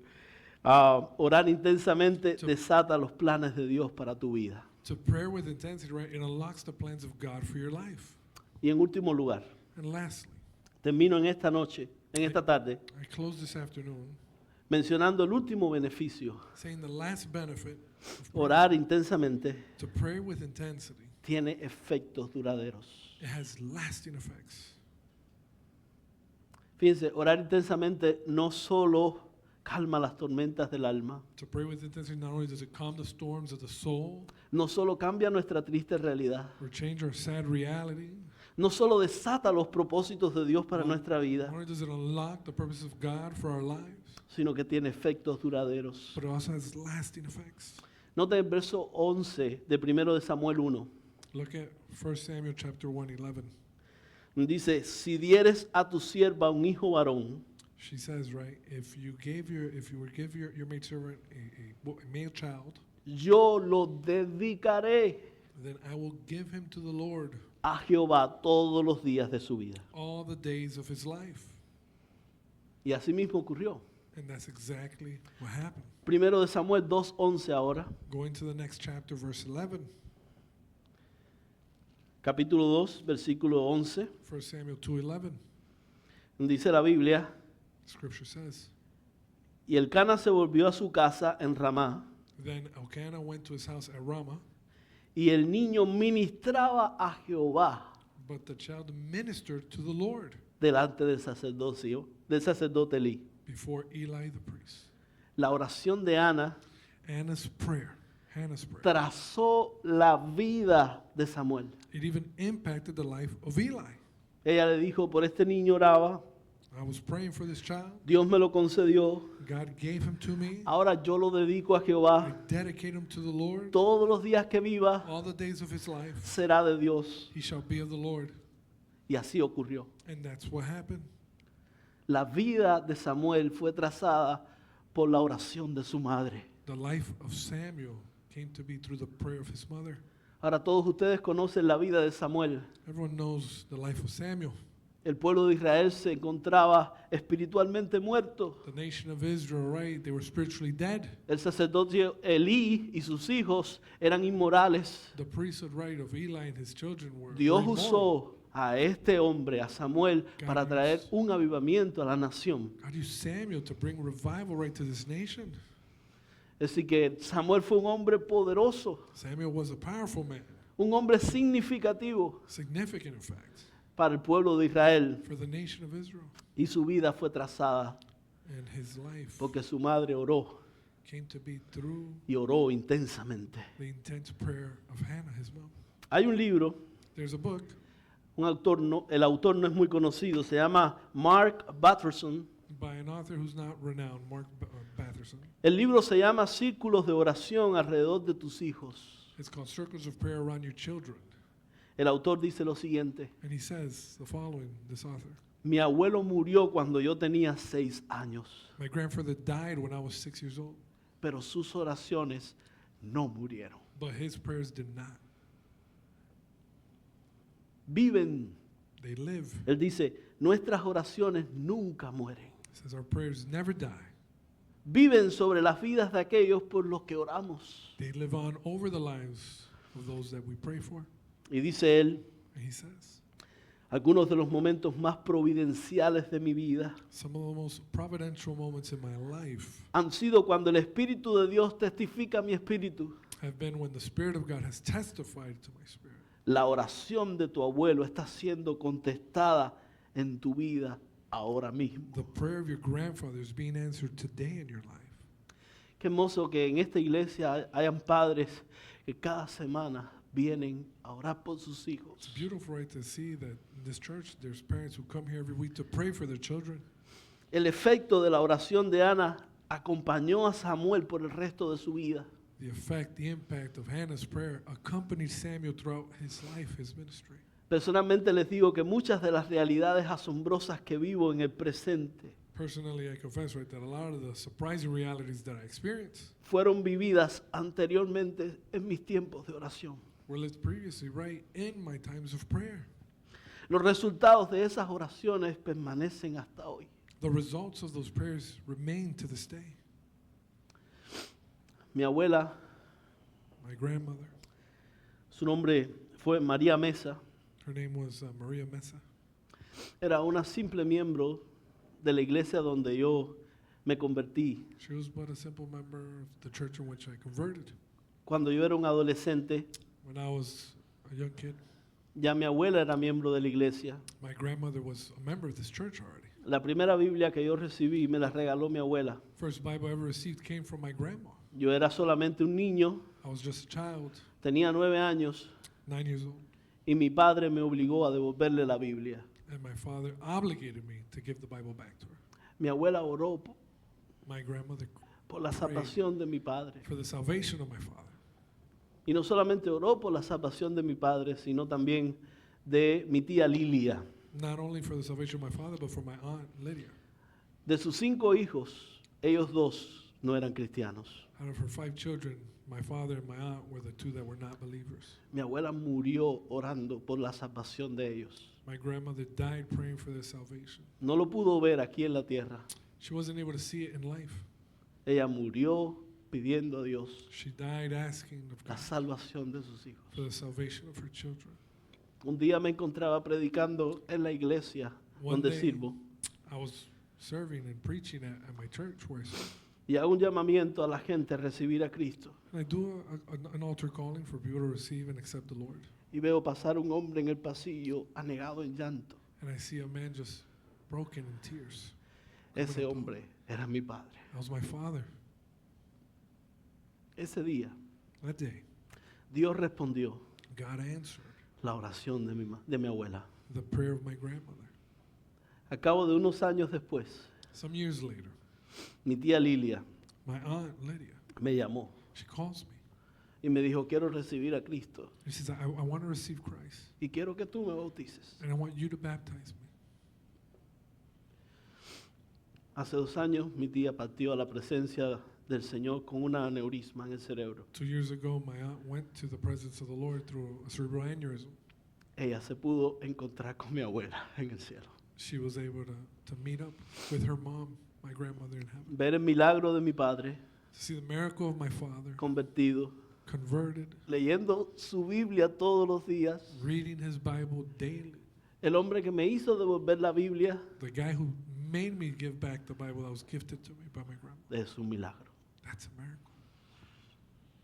Orar intensamente desata los planes de Dios para tu vida. To prayer with intensity, right, it unlocks the plans of God for your life. Y en último lugar, And lastly, termino en esta noche, en esta tarde, I close this afternoon mencionando el último beneficio. saying the last benefit of Orar intensamente to pray with intensity, tiene efectos duraderos. it has lasting effects. Fíjense, orar intensamente no solo calma las tormentas del alma, To pray with intensity, not only does it calm the storms of the soul no solo cambia nuestra triste realidad, or change our sad reality, no solo desata los propósitos de Dios para nuestra not vida, only does it unlock the purpose of God for our lives, sino que tiene efectos duraderos. but it also has lasting effects. Nota el verso 11 de 1 de Samuel 1. Look at 1 Samuel chapter 1:11. Dice, si dieres a tu sierva un hijo varón, She says, right, if you would give your maidservant a male child, yo lo dedicaré then I will give him to the Lord a Jehová todos los días de su vida. all the days of his life. Y así mismo ocurrió. And that's exactly what happened. 1 de Samuel 2:11 ahora, Going to the next chapter, verse 11, capítulo 2, versículo 11, 1 Samuel 2:11, dice la Biblia, Scripture says, y Elcana se volvió a su casa en Ramá, then Elkanah went to his house at Ramah, y el niño ministraba a Jehová but the child ministered to the Lord delante del sacerdote Elí. before Eli the priest. La oración de Hannah's Prayer, trazó la vida de Samuel. it even impacted the life of Eli. Ella le dijo, por este niño oraba, I was praying for this child. Dios me lo concedió, God gave him to me. ahora yo lo dedico a I Jehová. dedicate him to the Lord. Todos los días que viva All the days of his life, será de Dios. he shall be of the Lord. Y así ocurrió. And that's what happened. La vida de Samuel fue trazada por la oración de su madre. The life of Samuel came to be through the prayer of his mother. Ahora todos ustedes conocen la vida de Samuel. Everyone knows the life of Samuel. El pueblo de Israel se encontraba espiritualmente muerto. The nation of Israel, right? They were spiritually dead. El sacerdote Elí y sus hijos eran inmorales. The priesthood, right, of Eli and his children were Dios immoral. usó a este hombre, a Samuel, para traer un avivamiento a la nación. God used Samuel to bring revival right to this nation. Es decir, que Samuel fue un hombre poderoso, Samuel was a powerful man, un hombre significativo significant in fact, para el pueblo de Israel. for the nation of Israel. Y su vida fue trazada And his life porque su madre oró came to be through y oró intensamente. the intense prayer of Hannah, his mom. Hay un libro, There's a book el autor no es muy conocido, se llama Mark Batterson. by an author who's not renowned, Mark Batterson. El libro se llama Círculos de oración alrededor de tus hijos. It's called Circles of Prayer Around Your Children. El autor dice lo siguiente: And he says the following, this author. mi abuelo murió cuando yo tenía 6 años, My grandfather died when I was 6 years old, pero sus oraciones no murieron. but his prayers did not. Viven they live. Él dice, nuestras oraciones nunca mueren. It says our prayers never die. Viven sobre las vidas de aquellos por los que oramos. They live on over the lives of those that we pray for. Y dice él, And he says, algunos de los momentos más providenciales de mi vida some of the most providential moments in my life han sido cuando el Espíritu de Dios testifica a mi espíritu. have been when the Spirit of God has testified to my spirit. La oración de tu abuelo está siendo contestada en tu vida ahora mismo. The prayer of your grandfather is being answered today in your life. Qué hermoso que en esta iglesia hayan padres que cada semana vienen a orar por sus It's hijos. beautiful, right, to see that in this church there's parents who come here every week to pray for their children. El efecto de la oración de Ana acompañó a Samuel por el resto de su vida. The effect, the impact of Hannah's prayer accompanied Samuel throughout his life, his ministry. Personalmente les digo que muchas de las realidades asombrosas que vivo en el presente Personally, I confess, right, that a lot of the surprising realities that I experience fueron vividas anteriormente en mis tiempos de oración. were lived previously, right, in my times of prayer. Los resultados de esas oraciones permanecen hasta hoy. The results of those prayers remain to this day. Mi abuela, My grandmother, su nombre fue María Mesa, her name was Maria Mesa. era una simple miembro de la iglesia donde yo me convertí. She was but a simple member of the church in which I converted. Cuando yo era un adolescente, When I was a young kid, ya mi abuela era miembro de la iglesia. my grandmother was a member of this church already. La primera Biblia que yo recibí me la regaló mi abuela. First Bible I ever received came from my grandma. Yo era solamente un niño, I was just a child, tenía 9 años, 9 years old, y mi padre me obligó a devolverle la Biblia. and my father obligated me to give the Bible back to her. Mi abuela oró My grandmother por la salvación de mi padre. for the salvation of my father. Y no solamente oró por la salvación de mi padre, sino también de mi tía Lilia. Not only for the salvation of my father, but for my aunt Lydia. De sus 5 hijos, ellos 2 no eran cristianos. Out of her 5 children, my father and my aunt were the 2 that were not believers. Mi abuela murió orando por la salvación de ellos. My grandmother died praying for their salvation. No lo pudo ver aquí en la tierra. She wasn't able to see it in life. Ella murió pidiendo a Dios She died asking of la God salvación de sus hijos. for the salvation of her children. Un día me encontraba predicando en la iglesia One donde day, sirvo I was serving and preaching at my church where I serve. y hago un llamamiento a la gente a recibir a Cristo. And I do an altar calling for people to receive and accept the Lord. Y veo pasar un hombre en el pasillo anegado en llanto. And I see a man just broken in tears. Ese hombre era mi padre. That was my father. Ese día That day, Dios respondió God answered la oración de mi abuela. the prayer of my grandmother. A cabo de unos años después, Some years later, mi tía Lilia my aunt Lydia, me llamó she calls me. y me dijo, quiero recibir a Cristo And she says, I want to receive Christ. y quiero que tú me bautices. And I want you to baptize me. Hace 2 años mi tía partió a la presencia del Señor con una aneurisma en el cerebro. 2 years ago, my aunt went to the presence of the Lord through a cerebral aneurysm. Ella se pudo encontrar con mi abuela en el cielo. She was able to meet up with her mom, my grandmother in heaven, Ver el milagro de mi padre to see the miracle of my father convertido, converted, leyendo su Biblia todos los días. reading his Bible daily. El hombre que me hizo devolver la Biblia The guy who made me give back the Bible that was gifted to me by my grandmother. es un milagro. That's a miracle.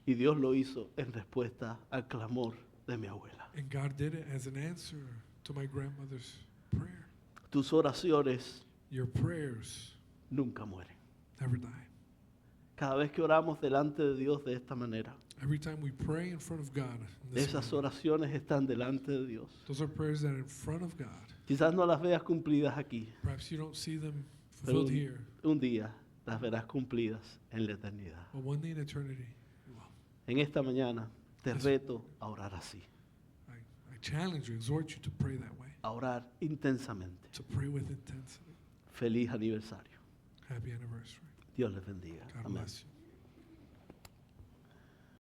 Y Dios lo hizo en respuesta al clamor de mi abuela. And God did it as an answer to my grandmother's prayer. Tus oraciones Your prayers nunca mueren. never die. Cada vez que oramos delante de Dios de esta manera, Every time we pray in front of God, in this esas manner, oraciones están delante de Dios. those are prayers that are in front of God. Quizás no las veas cumplidas aquí, Perhaps you don't see them pero fulfilled here, un día las verás cumplidas en la eternidad. but one day in eternity, you will. En esta mañana te Yes. reto a orar así, I challenge you, exhort you to pray that way, a orar intensamente. to pray with intensity. Feliz aniversario. Happy anniversary. Dios les bendiga. God Amén. bless you.